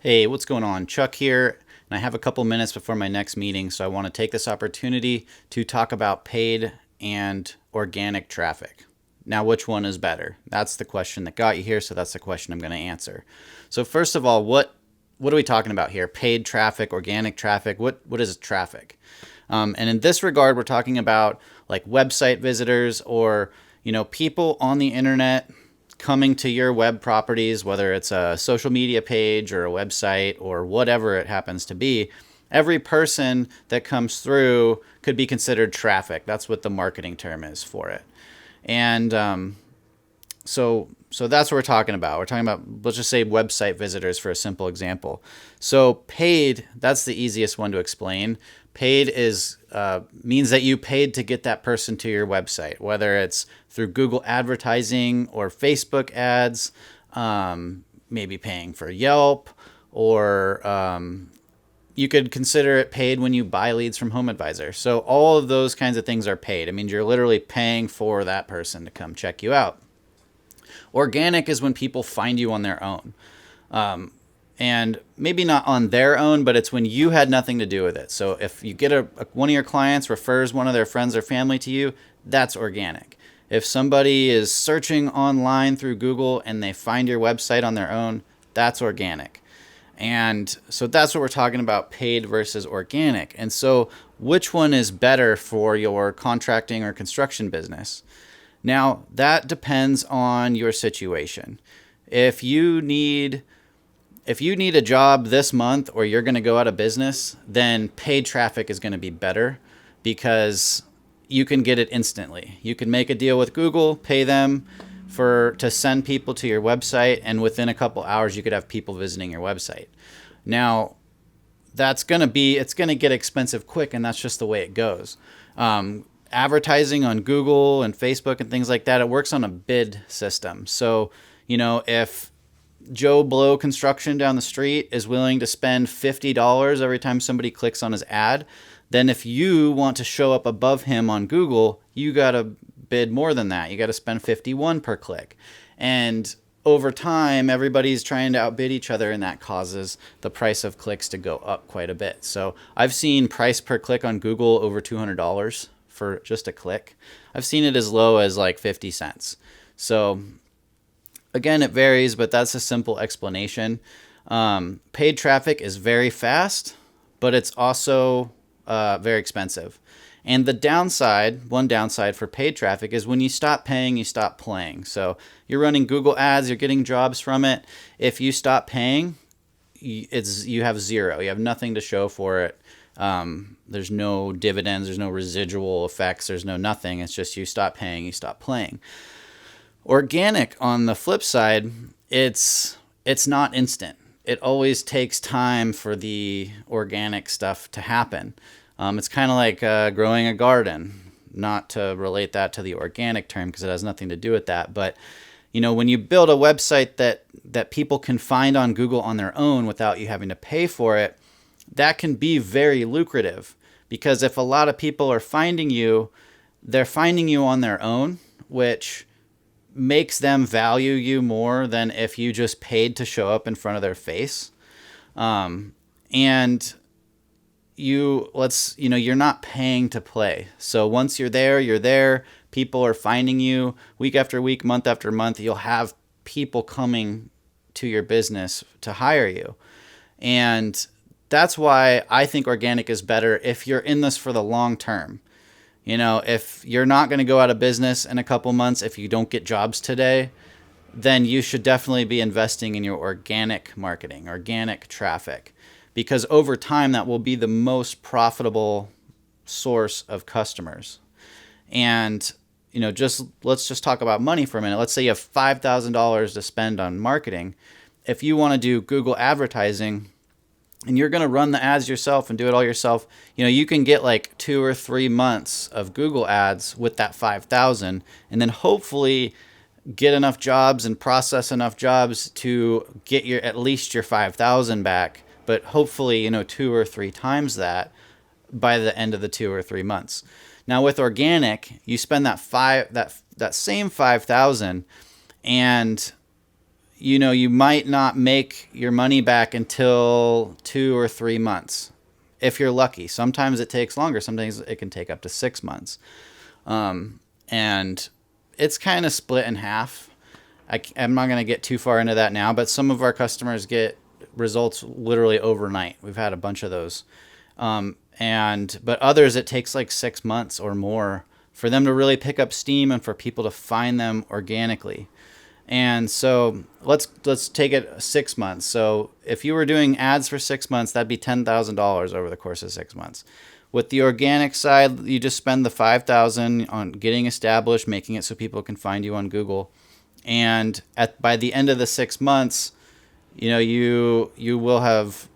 Hey, what's going on? Chuck here, and I have a couple minutes before my next meeting, so I want to take this opportunity to talk about paid and organic traffic. Now, which one is better? That's the question that got you here, so that's the question I'm going to answer. So, first of all, what are we talking about here? Paid traffic, organic traffic? What is traffic? And in this regard, we're talking about like website visitors or people on the internet coming to your web properties, whether it's a social media page or a website or whatever it happens to be. Every person that comes through could be considered traffic. That's what the marketing term is for it. And so that's what we're talking about. We're talking about, let's just say, website visitors for a simple example. So paid, that's the easiest one to explain. Paid is means that you paid to get that person to your website, whether it's through Google advertising or Facebook ads, maybe paying for Yelp, or you could consider it paid when you buy leads from HomeAdvisor. So all of those kinds of things are paid. It means you're literally paying for that person to come check you out. Organic is when people find you on their own. And maybe not on their own, but it's when you had nothing to do with it. So if you get one of your clients refers one of their friends or family to you, that's organic. If somebody is searching online through Google and they find your website on their own, that's organic. And so that's what we're talking about, paid versus organic. And so which one is better for your contracting or construction business? Now, that depends on your situation. If you need a job this month or you're going to go out of business, then paid traffic is going to be better because you can get it instantly. You can make a deal with Google, pay them to send people to your website, and within a couple hours you could have people visiting your website. Now, it's going to get expensive quick, and that's just the way it goes. Advertising on Google and Facebook and things like that, it works on a bid system. So, if Joe Blow Construction down the street is willing to spend $50 every time somebody clicks on his ad, then if you want to show up above him on Google, you got to bid more than that. You got to spend 51 per click. And over time, everybody's trying to outbid each other, and that causes the price of clicks to go up quite a bit. So I've seen price per click on Google over $200 for just a click. I've seen it as low as like 50 cents. So again, it varies, but that's a simple explanation. Paid traffic is very fast, but it's also very expensive. And one downside for paid traffic is when you stop paying, you stop playing. So you're running Google ads, you're getting jobs from it. If you stop paying, you have zero. You have nothing to show for it. There's no dividends, there's no residual effects, there's no nothing. It's just you stop paying, you stop playing. Organic, on the flip side, it's not instant. It always takes time for the organic stuff to happen. It's kind of like growing a garden, not to relate that to the organic term because it has nothing to do with that. But when you build a website that people can find on Google on their own without you having to pay for it, that can be very lucrative, because if a lot of people are finding you, they're finding you on their own, which makes them value you more than if you just paid to show up in front of their face. And you're not paying to play. So once you're there, people are finding you week after week, month after month. You'll have people coming to your business to hire you. And that's why I think organic is better if you're in this for the long term. If you're not going to go out of business in a couple months, if you don't get jobs today, then you should definitely be investing in your organic marketing, organic traffic, because over time that will be the most profitable source of customers. And let's just talk about money for a minute. Let's say you have $5,000 to spend on marketing. If you want to do Google advertising and you're going to run the ads yourself and do it all yourself, you can get like 2 or 3 months of Google ads with that 5,000, and then hopefully get enough jobs and process enough jobs to get at least your 5,000 back, but hopefully 2 or 3 times that by the end of the 2 or 3 months. Now with organic, you spend that same 5,000, and you might not make your money back until 2 or 3 months if you're lucky. Sometimes it takes longer. Sometimes it can take up to 6 months. And it's kind of split in half. I'm not going to get too far into that now, but some of our customers get results literally overnight. We've had a bunch of those. But others, it takes like 6 months or more for them to really pick up steam and for people to find them organically. And so let's take it 6 months. So if you were doing ads for 6 months, that'd be $10,000 over the course of 6 months. With the organic side, you just spend the $5,000 on getting established, making it so people can find you on Google. And by the end of the 6 months, you will have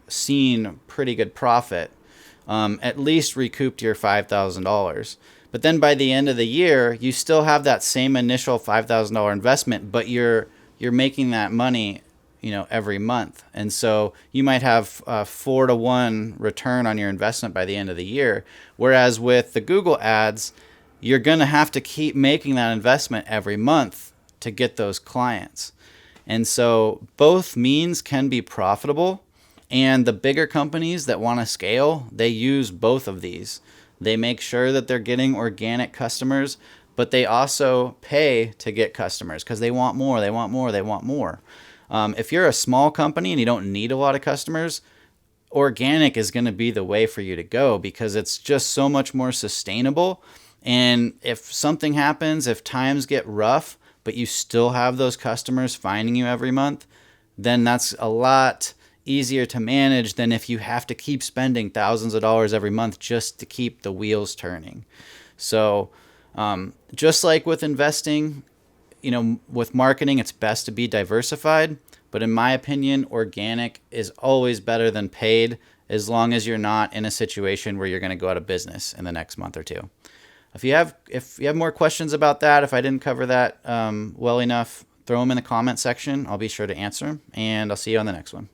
seen pretty good profit, at least recouped your $5,000. But then by the end of the year, you still have that same initial $5,000 investment, but you're making that money, every month. And so you might have a 4-to-1 return on your investment by the end of the year. Whereas with the Google ads, you're going to have to keep making that investment every month to get those clients. And so both means can be profitable. And the bigger companies that want to scale, they use both of these. They make sure that they're getting organic customers, but they also pay to get customers because they want more, they want more, they want more. If you're a small company and you don't need a lot of customers, organic is going to be the way for you to go because it's just so much more sustainable. And if something happens, if times get rough, but you still have those customers finding you every month, then that's a lot easier to manage than if you have to keep spending thousands of dollars every month just to keep the wheels turning. So just like with investing, with marketing, it's best to be diversified. But in my opinion, organic is always better than paid as long as you're not in a situation where you're going to go out of business in the next month or two. If you have more questions about that, if I didn't cover that well enough, throw them in the comment section. I'll be sure to answer them, and I'll see you on the next one.